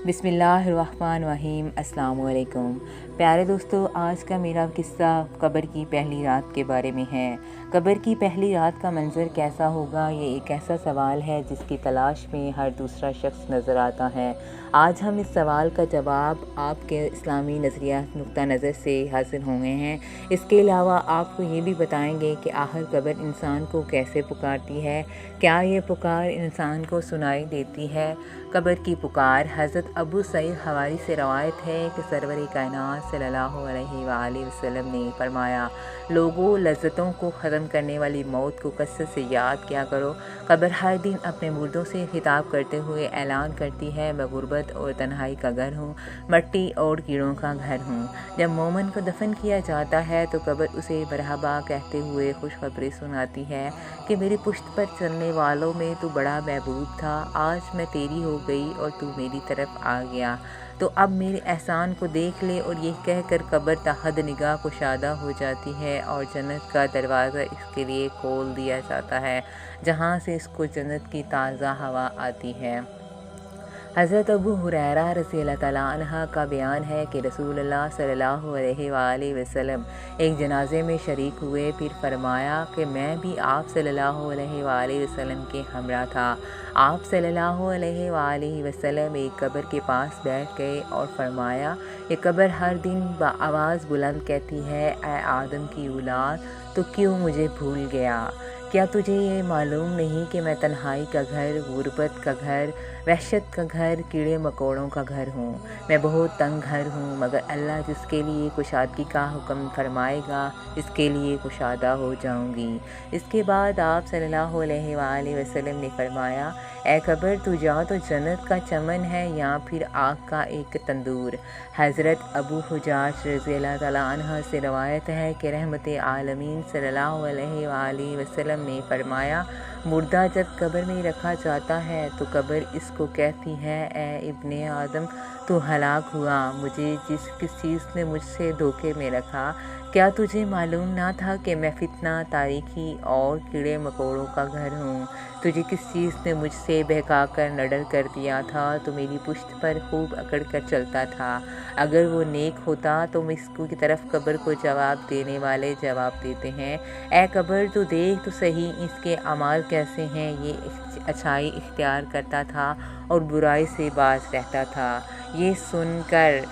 बिस्मिल्लाहिर्रहमानिर्रहीम। अस्सलाम वालेकुम प्यारे दोस्तों, आज का मेरा किस्सा कब्र की पहली रात के बारे में है। कब्र की पहली रात का मंज़र कैसा होगा, ये एक ऐसा सवाल है जिसकी तलाश में हर दूसरा शख्स नज़र आता है। आज हम इस सवाल का जवाब आपके इस्लामी नज़रिया नुक्ता नज़र से हासिल हुए हैं। इसके अलावा आपको ये भी बताएंगे कि आखिर कब्र इंसान को कैसे पुकारती है, क्या ये पुकार इंसान को सुनाई देती है। कब्र की पुकार हज़रत अबू सईद हवारी से रवायत है कि सरवर कायनात सल्लल्लाहु अलैहि वसल्लम ने फरमाया, लोगों, लज्जतों को ख़त्म करने वाली मौत को कसरत से याद किया करो। कब्र हर दिन अपने मुर्दों से खिताब करते हुए ऐलान करती है, मैं गुर्बत और तन्हाई का घर हूँ, मट्टी और कीड़ों का घर हूँ। जब मोमिन को दफन किया जाता है तो कब्र उसे मरहबा कहते हुए खुशखबरी सुनाती है कि मेरी पुश्त पर चलने वालों में तू बड़ा महबूब था, आज मैं तेरी हो गई और तू मेरी तरफ आ गया, तो अब मेरे एहसान को देख ले। और ये कहकर कब्र तहद निगाह कुशादा हो जाती है और जन्नत का दरवाज़ा इसके लिए खोल दिया जाता है, जहाँ से इसको जन्नत की ताज़ा हवा आती है। हज़रत अबू हुरैरा रज़ियल्लाहु तआला अन्हु का बयान है कि रसूलुल्लाह सल्लल्लाहु अलैहि वसल्लम एक जनाजे में शरीक हुए, फिर फरमाया कि मैं भी आप सल्लल्लाहु अलैहि वसल्लम के हमरा था। आप सल्लल्लाहु अलैहि वसल्लम एक कब्र के पास बैठ गए और फरमाया, ये कब्र हर दिन आवाज़ बुलंद कहती है, ऐ आदम की औलाद, तो क्यों मुझे भूल गया? क्या तुझे ये मालूम नहीं कि मैं तन्हाई का घर, गुर्बत का घर, वहशत का घर, कीड़े मकोड़ों का घर हूँ। मैं बहुत तंग घर हूँ, मगर अल्लाह जिसके लिए कुशादगी का हुक्म फरमाएगा, इसके लिए कुशादा हो जाऊँगी। इसके बाद आप सल्लल्लाहु अलैहि वसल्लम ने फरमाया, ए कब्र, तू जा तो जन्नत का चमन है या फिर आग का एक तंदूर। हज़रत अबू हुजाज रज़ियल्लाहु तआला अन्हु से रवायत है कि रहमते आलमीन सल्लल्लाहु अलैहि वसल्लम ने फरमाया, मुर्दा जब कब्र में रखा जाता है तो कब्र इसको कहती है, ए इब्ने आदम, तू हलाक हुआ, मुझे किस चीज़ ने मुझसे धोखे में रखा? क्या तुझे मालूम ना था कि मैं फितना, तारीकी और कीड़े मकोड़ों का घर हूँ? तुझे किस चीज़ ने मुझसे बहका कर नडर कर दिया था? तो मेरी पुश्त पर खूब अकड़ कर चलता था। अगर वो नेक होता तो मैं इसको की तरफ कब्र को जवाब देने वाले जवाब देते हैं, ए कब्र, तू देख तो सही इसके अमाल कैसे हैं। ये अच्छाई इख्तियार करता था और बुराई से बाज रहता था। ये सुनकर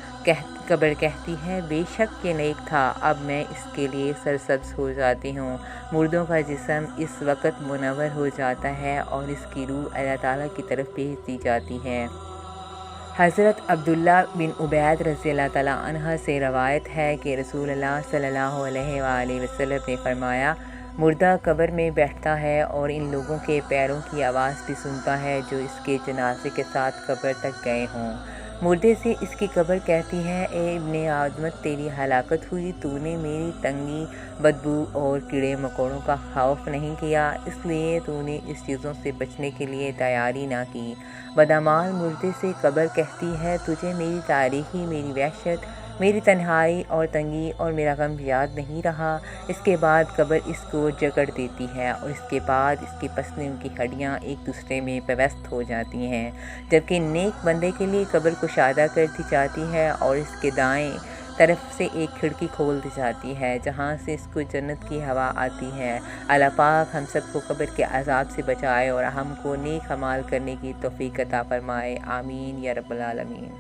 कब्र कहती है, बेशक ये नेक था, अब मैं इसके लिए सरसब्ज हो जाती हूँ। मुर्दों का जिस्म इस वक्त मुनव्वर हो जाता है और इसकी रूह अल्लाह ताला की तरफ भेज दी जाती है। हज़रत अब्दुल्ला बिन उबैद रज़ियल्लाहु तआला अन्हु से रवायत है कि रसूलुल्लाह सल्लल्लाहु अलैहि वसल्लम ने फरमाया, मुर्दा कब्र में बैठता है और इन लोगों के पैरों की आवाज़ भी सुनता है जो इसके जनाजे के साथ कब्र तक गए हों। मुर्दे से इसकी कब्र कहती है, ए इब्ने आदम, तेरी हलाकत हुई, तूने मेरी तंगी, बदबू और कीड़े मकोड़ों का खौफ नहीं किया, इसलिए तूने इस चीज़ों से बचने के लिए तैयारी ना की। बदअमाल मुर्दे से कब्र कहती है, तुझे मेरी तारीकी, मेरी वहशत, मेरी तन्हाई और तंगी और मेरा गम याद नहीं रहा। इसके बाद कब्र इसको जकड़ देती है और इसके बाद इसके पसलियों की हड्डियाँ एक दूसरे में पेवस्त हो जाती हैं, जबकि नेक बंदे के लिए कब्र कुशादा कर दी जाती है और इसके दाएं तरफ से एक खिड़की खोल दी जाती है, जहाँ से इसको जन्नत की हवा आती है। अल्लाह पाक हम सबको कब्र के अज़ाब से बचाए और हमको नेक अमाल करने की तौफीक अता फरमाए। आमीन या रब्बल आलमीन।